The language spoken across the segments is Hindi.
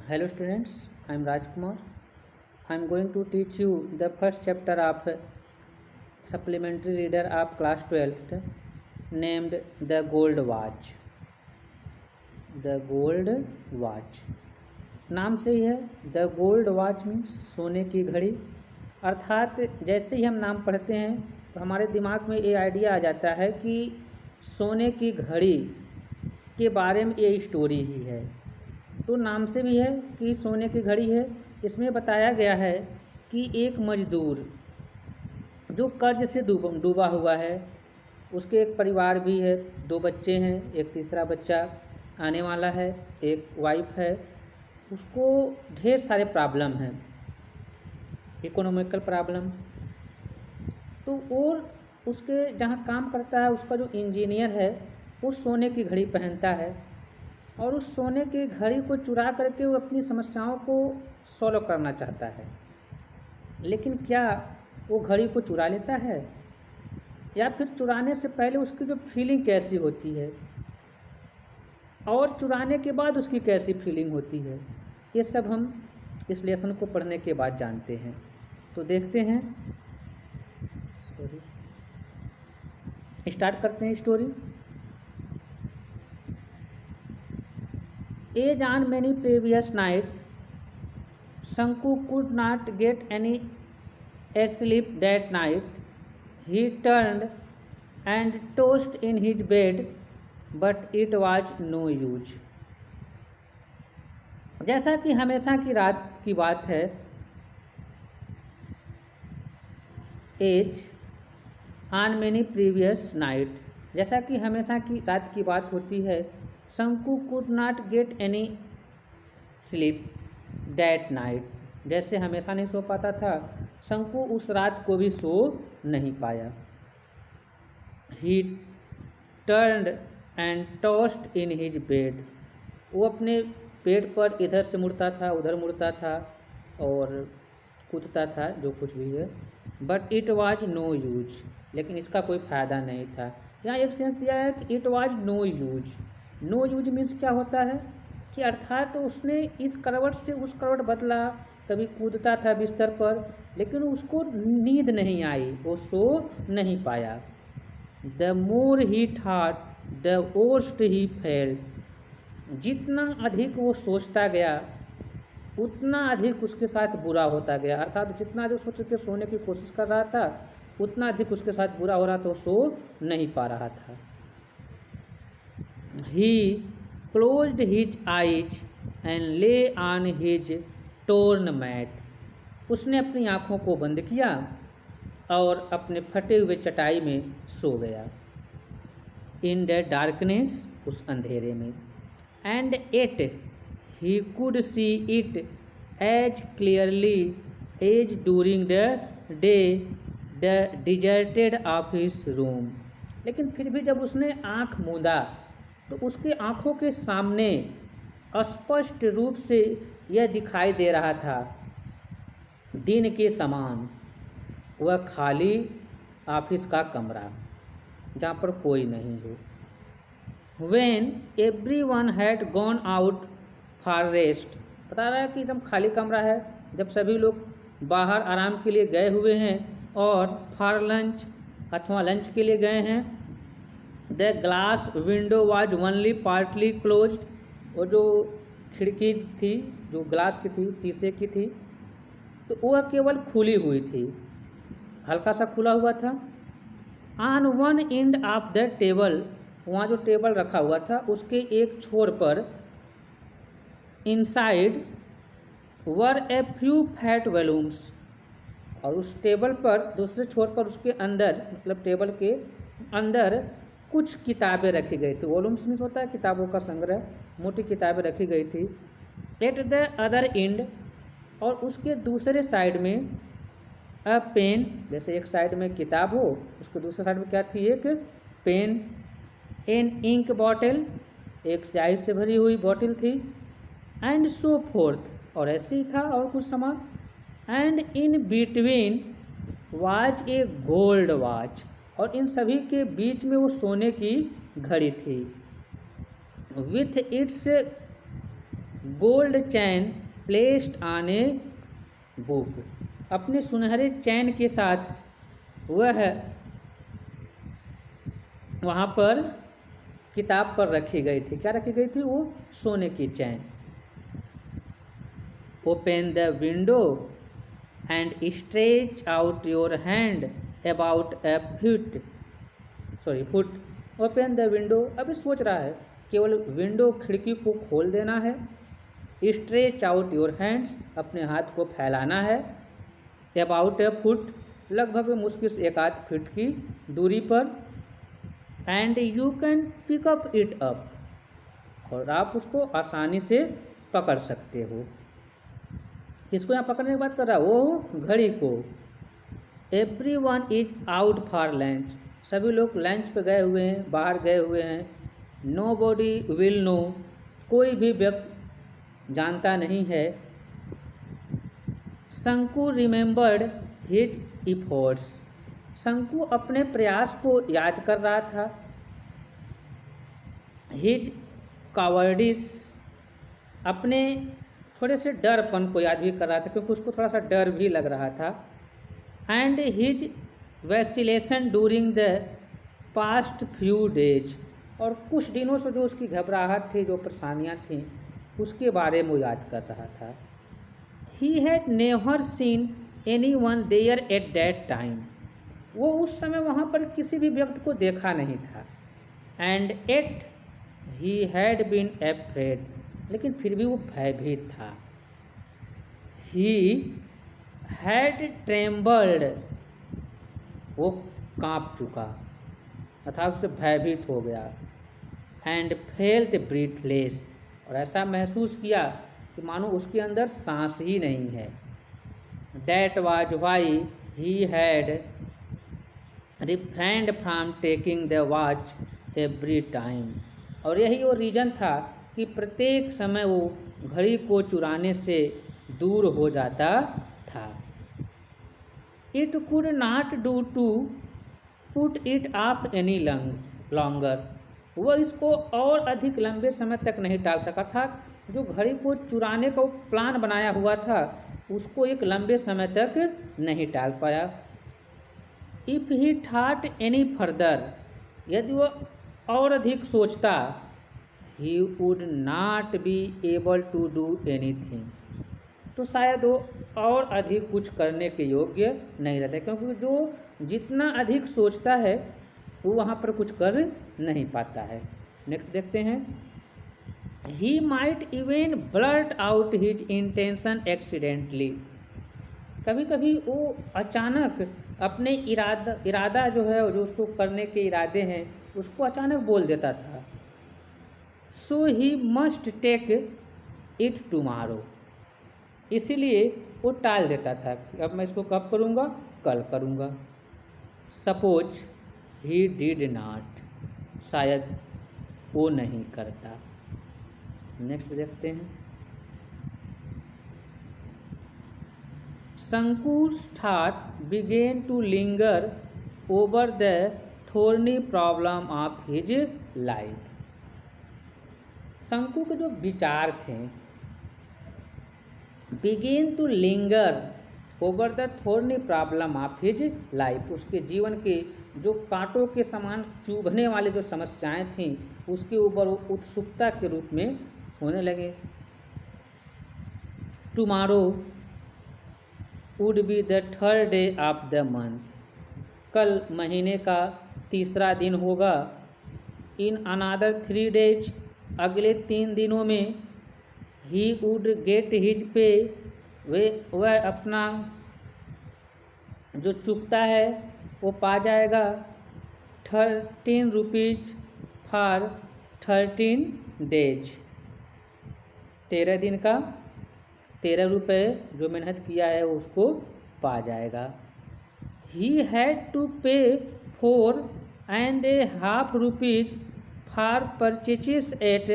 Hello students, I am Rajkumar. I am going to teach you the first chapter of supplementary reader of class 12th named The Gold Watch. The Gold Watch नाम से ही है। द गोल्ड वॉच मीन्स सोने की घड़ी, अर्थात जैसे ही हम नाम पढ़ते हैं तो हमारे दिमाग में ये आइडिया आ जाता है कि सोने की घड़ी के बारे में ये स्टोरी ही है। तो नाम से भी है कि सोने की घड़ी है। इसमें बताया गया है कि एक मजदूर जो कर्ज से डूबा हुआ है, उसके एक परिवार भी है, 2 बच्चे हैं, एक तीसरा बच्चा आने वाला है, एक वाइफ है। उसको ढेर सारे प्रॉब्लम हैं, इकोनॉमिकल प्रॉब्लम। तो और उसके जहाँ काम करता है उसका जो इंजीनियर है वो सोने की घड़ी पहनता है और उस सोने की घड़ी को चुरा करके वो अपनी समस्याओं को सॉल्व करना चाहता है। लेकिन क्या वो घड़ी को चुरा लेता है या फिर चुराने से पहले उसकी जो फीलिंग कैसी होती है और चुराने के बाद उसकी कैसी फीलिंग होती है, ये सब हम इस लेसन को पढ़ने के बाद जानते हैं। तो देखते हैं, स्टार्ट करते हैं story. As on many previous night, Shanku could not get any sleep that night. He turned and tossed in his bed, but it was no use. जैसा कि हमेशा की रात की बात है, as on many previous night, जैसा कि हमेशा की रात की बात होती है, शंकु could not get any sleep that night, जैसे हमेशा नहीं सो पाता था, शंकु उस रात को भी सो नहीं पाया। ही turned and tossed in his bed, वो अपने बेड पर इधर से मुड़ता था, उधर मुड़ता था और कूदता था, जो कुछ भी है। But it was no use, लेकिन इसका कोई फ़ायदा नहीं था। यहाँ एक सेंस दिया है कि it was no use. No use means क्या होता है कि अर्थात तो उसने इस करवट से उस करवट बदला, कभी कूदता था बिस्तर पर, लेकिन उसको नींद नहीं आई, वो सो नहीं पाया। The more he thought the worst he felt, जितना अधिक वो सोचता गया उतना अधिक उसके साथ बुरा होता गया। अर्थात जितना अधिक सोच के सोने की कोशिश कर रहा था उतना अधिक उसके साथ बुरा हो रहा था, वो सो नहीं पा रहा था। He closed his eyes and lay on his torn mat. उसने अपनी आँखों को बंद किया और अपने फटे हुए चटाई में सो गया। In the darkness, उस अंधेरे में। And yet he could see it as clearly as during the day the deserted office room. लेकिन फिर भी जब उसने आँख मूंदा तो उसके आँखों के सामने स्पष्ट रूप से यह दिखाई दे रहा था, दिन के समान, वह खाली ऑफिस का कमरा जहाँ पर कोई नहीं हो। When everyone had gone out for rest, बता रहा है कि एकदम खाली कमरा है, जब सभी लोग बाहर आराम के लिए गए हुए हैं और फॉर लंच अथवा लंच के लिए गए हैं। The glass window was only partly close, और जो खिड़की थी जो ग्लास की थी, शीशे की थी, तो वह केवल खुली हुई थी, हल्का सा खुला हुआ था। On one end of the table, वहाँ जो टेबल रखा हुआ था उसके एक छोर पर, inside were a few fat volumes, और उस टेबल पर दूसरे छोर पर उसके अंदर, मतलब टेबल के अंदर कुछ किताबें रखी गई थी। वॉल्यूम्स मीन्स होता है किताबों का संग्रह, मोटी किताबें रखी गई थी। एट द अदर एंड, और उसके दूसरे साइड में अ पेन, जैसे एक साइड में किताब हो उसके दूसरे साइड में क्या थी, एक पेन। एन इंक बॉटल, एक स्याही से भरी हुई बॉटल थी। एंड सो फोर्थ, और ऐसे ही था और कुछ सामान। And in between was a gold watch, और इन सभी के बीच में वो सोने की घड़ी थी। With its gold chain placed on a book, अपने सुनहरे चैन के साथ वह वहाँ पर किताब पर रखी गई थी। क्या रखी गई थी? वो सोने की chain. Open the window and stretch out your hand about a foot. Open the window, अभी सोच रहा है केवल विंडो खिड़की को खोल देना है। स्ट्रेच आउट योर हैंड्स, अपने हाथ को फैलाना है। अबाउट ए फुट, लगभग मुश्किल से 1 फीट की दूरी पर। And you can pick up it up, और आप उसको आसानी से पकड़ सकते हो। किसको यहाँ पकड़ने की बात कर रहा है? वो घड़ी को। Everyone is out for lunch, सभी लोग लंच पे गए हुए हैं, बाहर गए हुए हैं। नोबॉडी विल नो, कोई भी व्यक्ति जानता नहीं है। शंकु रिमेंबर्ड हिज इफोर्ट्स, शंकु अपने प्रयास को याद कर रहा था। हिज कावर्डिस, अपने थोड़े से डरपन को याद भी कर रहा था, क्योंकि उसको थोड़ा सा डर भी लग रहा था। And his vacillation during the past few days, और कुछ दिनों से जो उसकी घबराहट थी, जो परेशानियाँ थीं, उसके बारे में वो याद कर रहा था। He had never seen anyone there at that time, वो उस समय वहाँ पर किसी भी व्यक्ति को देखा नहीं था। And at he had been afraid, लेकिन फिर भी वो भयभीत था। ही हैड ट्रेम्बल्ड, वो कांप चुका अर्थात उससे भयभीत हो गया। एंड फेल्ट ब्रीथलेस, और ऐसा महसूस किया कि मानो उसके अंदर सांस ही नहीं है। That was why he had refrain from taking the watch every time, और यही वो रीज़न था कि प्रत्येक समय वो घड़ी को चुराने से दूर हो जाता था। It could not do to put it off any longer, वह इसको और अधिक लंबे समय तक नहीं टाल सका था। जो घड़ी को चुराने का प्लान बनाया हुआ था, उसको एक लंबे समय तक नहीं टाल पाया। If he thought any further, यदि वह और अधिक सोचता, he would not be able to do anything, तो शायद वो और अधिक कुछ करने के योग्य नहीं रहता, क्योंकि जो जितना अधिक सोचता है वो वहाँ पर कुछ कर नहीं पाता है। नेक्स्ट देखते हैं। He might even blurt out his intention accidentally, कभी कभी वो अचानक अपने इरादा जो है, जो उसको करने के इरादे हैं, उसको अचानक बोल देता था। So he must take it tomorrow, इसीलिए वो टाल देता था कि अब मैं इसको कब करूँगा, कल करूँगा। सपोज ही डिड नॉट, शायद वो नहीं करता। नेक्स्ट देखते हैं। शंकु's thought began to linger over the thorny problem of his life. शंकु के जो विचार थे, began to linger over the thorny problem of his life, उसके जीवन के जो कांटों के समान चुभने वाले जो समस्याएं थीं, उसके ऊपर वो उत्सुकता के रूप में होने लगे। Tomorrow would be the third day of the month, कल महीने का तीसरा दिन होगा। इन अनादर 3 days, अगले 3 दिनों में। He would get his pay, वह अपना जो चुकता है वो पा जाएगा। 13 rupees फॉर 13 days, 13 दिन का 13 रुपये जो मेहनत किया है उसको पा जाएगा। ही हैड टू पे 4.5 rupees for purchases at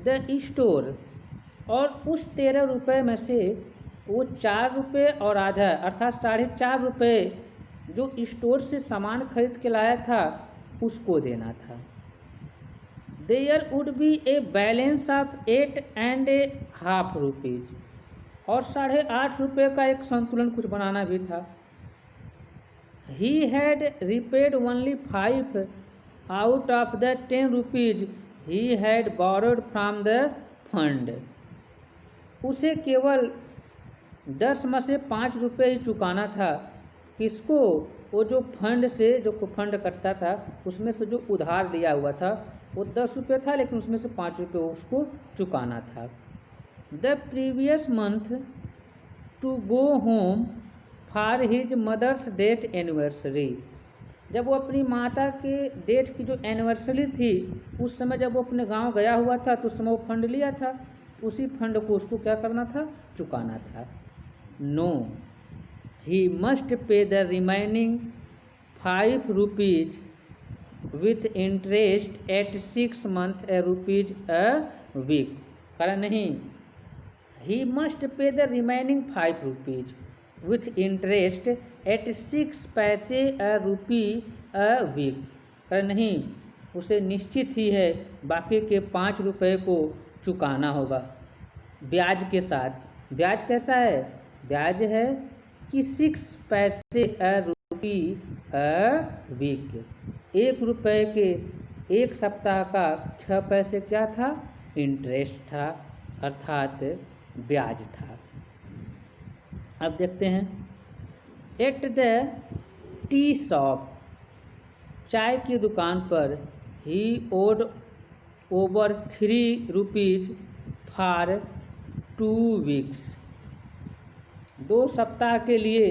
the store, और उस 13 रुपये में से वो 4 रुपये और आधा अर्थात 4.5 रुपये जो स्टोर से सामान खरीद के लाया था उसको देना था। There would be a balance of 8.5 rupees, और 8.5 रुपये का एक संतुलन कुछ बनाना भी था। He had repaid only 5 out of the 10 rupees he had borrowed from the fund. उसे केवल 10 में से 5 रुपये ही चुकाना था। किसको? वो जो फंड से, जो फंड कटता था उसमें से जो उधार लिया हुआ था वो 10 रुपये था, लेकिन उसमें से 5 रुपये उसको चुकाना था। The previous month to go home for his mother's death anniversary. जब वो अपनी माता के डेट की जो एनिवर्सरी थी उस समय जब वो अपने गांव गया हुआ था तो उस समय वो फंड लिया था, उसी फंड को उसको क्या करना था? चुकाना था। No, he must pay the remaining 5 rupees with interest at 6 months a rupees a week. कारण नहीं, he must pay the remaining 5 rupees with interest at 6 पैसे a रुपी a वीक। कारण नहीं, उसे निश्चित ही है बाकी के 5 रुपये को चुकाना होगा ब्याज के साथ। ब्याज कैसा है? ब्याज है कि 6 पैसे a रुपी a वीक। 1 रुपये के 1 सप्ताह का 6 पैसे क्या था? इंटरेस्ट था, अर्थात ब्याज था। अब देखते हैं, एट द टी शॉप, चाय की दुकान पर, he owed over 3 rupees for 2 weeks. 2 सप्ताह के लिए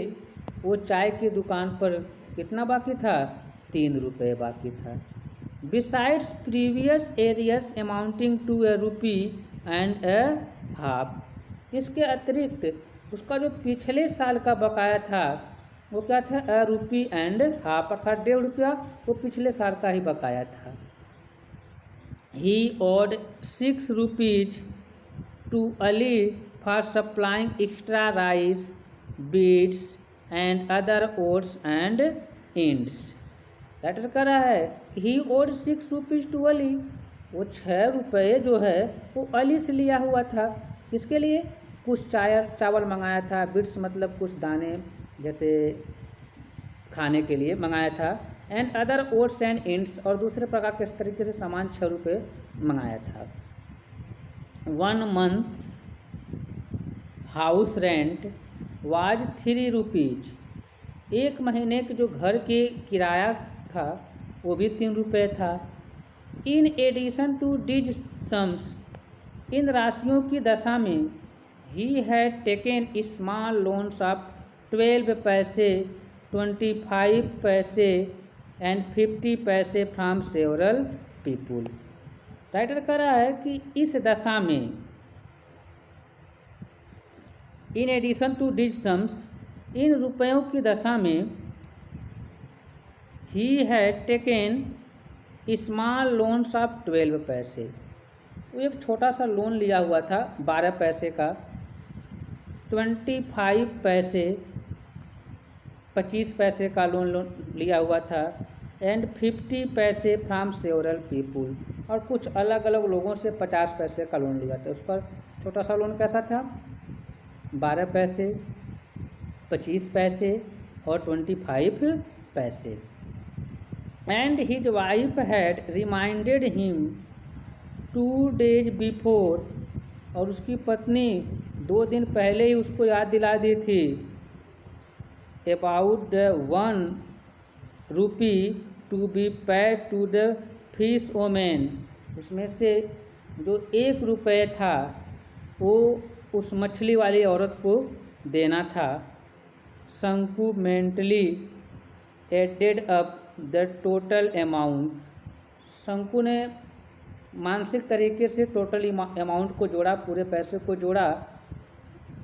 वो चाय की दुकान पर कितना बाकी था? 3 रुपये बाकी था। Besides previous arrears amounting to a rupee and a half. इसके अतिरिक्त उसका जो पिछले साल का बकाया था वो क्या था? a रुपी एंड हाफ, अर्थात 1.5 रुपया वो पिछले साल का ही बकाया था। He owed 6 rupees to Ali for supplying extra rice, beans and other odds and ends. लेटर कर रहा है he owed 6 rupees to Ali, वो 6 रुपये जो है वो अली से लिया हुआ था। किसके लिए? कुछ चावल मंगाया था, बिट्स मतलब कुछ दाने जैसे खाने के लिए मंगाया था, and other odds and ends, और दूसरे प्रकार के इस तरीके से सामान 6 रुपये मंगाया था। 1 month's house rent was 3 rupees. 1 महीने के जो घर के किराया था वो भी 3 रुपये था। In addition to these sums, इन राशियों की दशा में, he had taken small loans of 12 पैसे, 25 पैसे एंड 50 पैसे फ्रॉम सेवरल पीपुल। राइटर कह रहा है कि इस दशा में, in addition to these sums, इन रुपयों की दशा में, he had taken small loans of 12 पैसे। वो एक छोटा सा लोन लिया हुआ था 12 पैसे का, 25 पैसे 25 पैसे का लोन लिया हुआ था, एंड 50 पैसे फ्रॉम सेवरल पीपुल, और कुछ अलग अलग लोगों से 50 पैसे का लोन लिया था। उसका छोटा सा लोन कैसा था? 12 पैसे, 25 पैसे और 25 पैसे। And his wife had reminded him 2 days before, और उसकी पत्नी 2 दिन पहले ही उसको याद दिला दी थी, about 1 rupee to be paid to the fish women, उसमें से जो 1 रुपये था वो उस मछली वाली औरत को देना था। Shanku mentally added up the total amount, Shanku ने मानसिक तरीके से टोटल अमाउंट को जोड़ा, पूरे पैसे को जोड़ा,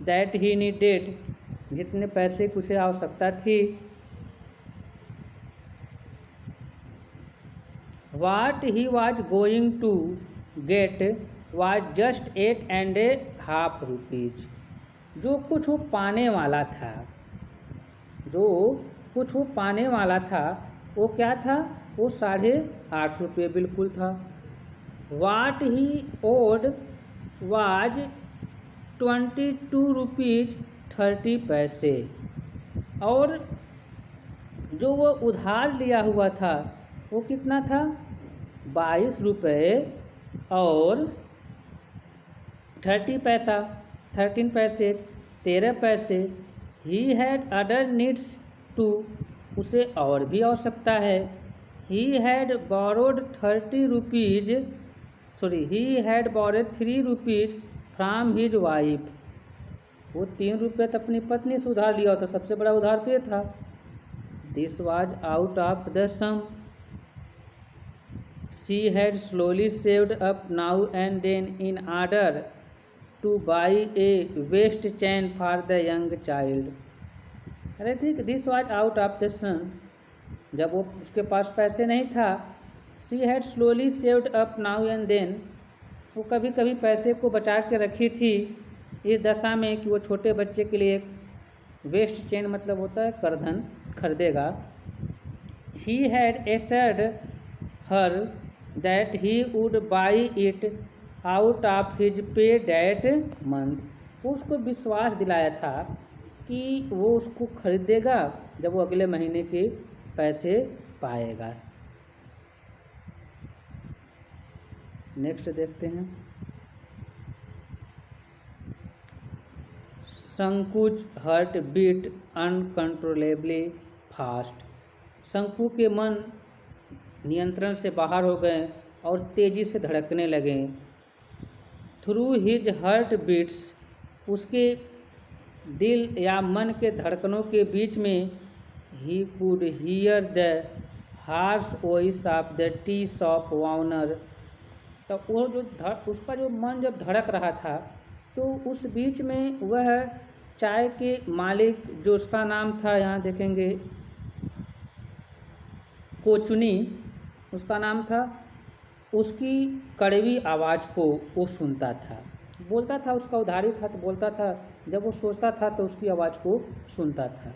दैट ही नीडेड, जितने पैसे की उसे आवश्यकता थी। What he was going to get was just 8.5 rupees, जो कुछ वो पाने वाला था, जो कुछ वो पाने वाला था वो क्या था? वो 8.5 रुपये बिल्कुल था। वाट ही ओड वाज 22 रुपीज 30 पैसे। और जो वो उधार लिया हुआ था वो कितना था? 22 रुपये और 30 पैसा, 13 पैसे, 13 पैसे। He had other needs to, उसे और भी आवश्यकता है। He had borrowed 30 rupees, he had borrowed 3 rupees from his wife. वो 3 रुपये तो अपनी पत्नी से उधार लिया था, सबसे बड़ा उधार तो ये था। This was out of the sum she had slowly saved up now and then in order to buy a waist chain for the young child. अरे ठीक, this was out of the sum, जब वो उसके पास पैसे नहीं था। She had slowly saved up now and then, वो कभी कभी पैसे को बचा के रखी थी इस दशा में कि वो छोटे बच्चे के लिए वेस्ट चेन मतलब होता है करधन खरीदेगा। He had assured her that he would buy it out of his pay that month. वो उसको विश्वास दिलाया था कि वो उसको खरीदेगा जब वो अगले महीने के पैसे पाएगा। नेक्स्ट देखते हैं। शंकुज हार्ट बीट अनकंट्रोलेबली फास्ट। शंकु के मन नियंत्रण से बाहर हो गए और तेज़ी से धड़कने लगे। थ्रू हिज हार्ट बीट्स, उसके दिल या मन के धड़कनों के बीच में he could hear the harsh voice of the tea shop owner. तो वो जो उसका जो मन जब धड़क रहा था तो उस बीच में वह चाय के मालिक, जो उसका नाम था, यहाँ देखेंगे कोचुनी उसका नाम था, उसकी कड़वी आवाज़ को वो सुनता था। बोलता था, उसका उधारी था तो बोलता था, जब वो सोचता था तो उसकी आवाज़ को सुनता था।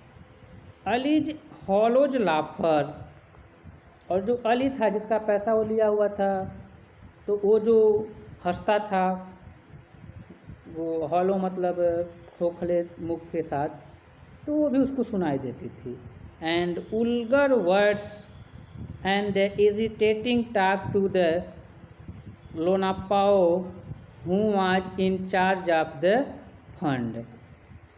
अलीज हॉलोज लाफर, और जो अली था जिसका पैसा वो लिया हुआ था, तो वो जो हंसता था, वो हॉलो मतलब खोखले मुख के साथ, तो वो भी उसको सुनाई देती थी। And vulgar words and the irritating talk to the लोनापाओ who was in charge of the fund.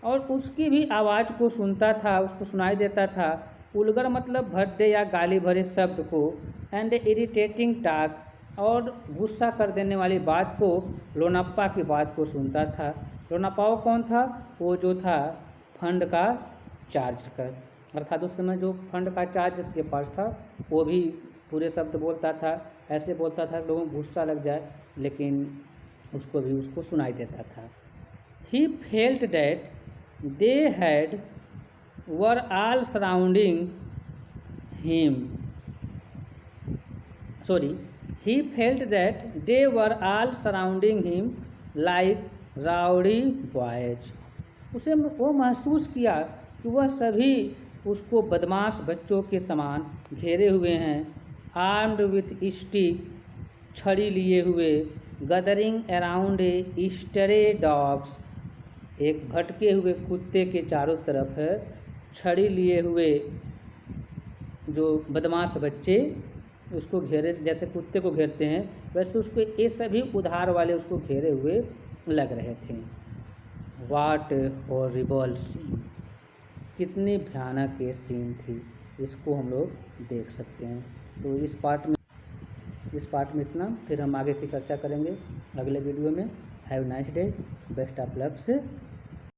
और उसकी भी आवाज़ को सुनता था, उसको सुनाई देता था। उल्गर मतलब भद्दे या गाली भरे शब्द को, एंड इरिटेटिंग टॉक, और गुस्सा कर देने वाली बात को, लोनाप्पा की बात को सुनता था। लोनापाओ कौन था? वो जो था फंड का चार्ज कर, अर्थात उस समय जो फंड का चार्ज जिसके पास था वो भी पूरे शब्द बोलता था, ऐसे बोलता था लोगों को गुस्सा लग जाए, लेकिन उसको भी उसको सुनाई देता था। He felt that they had were all surrounding him, he felt that they were all surrounding him like rowdy boys। उसे वो महसूस किया कि वह सभी उसको बदमाश बच्चों के समान घेरे हुए हैं। आर्म्ड विथ स्टिक, छड़ी लिए हुए। गदरिंग अराउंड ए स्टरे डॉग्स, एक भटके हुए कुत्ते के चारों तरफ है छड़ी लिए हुए जो बदमाश बच्चे उसको घेरे, जैसे कुत्ते को घेरते हैं वैसे उसको ये सभी उधार वाले उसको घेरे हुए लग रहे थे। वाट हॉरिबल सीन, कितनी भयानक ये सीन थी, इसको हम लोग देख सकते हैं। तो इस पार्ट में इतना, फिर हम आगे की चर्चा करेंगे अगले वीडियो में। Have nice day, best of lux.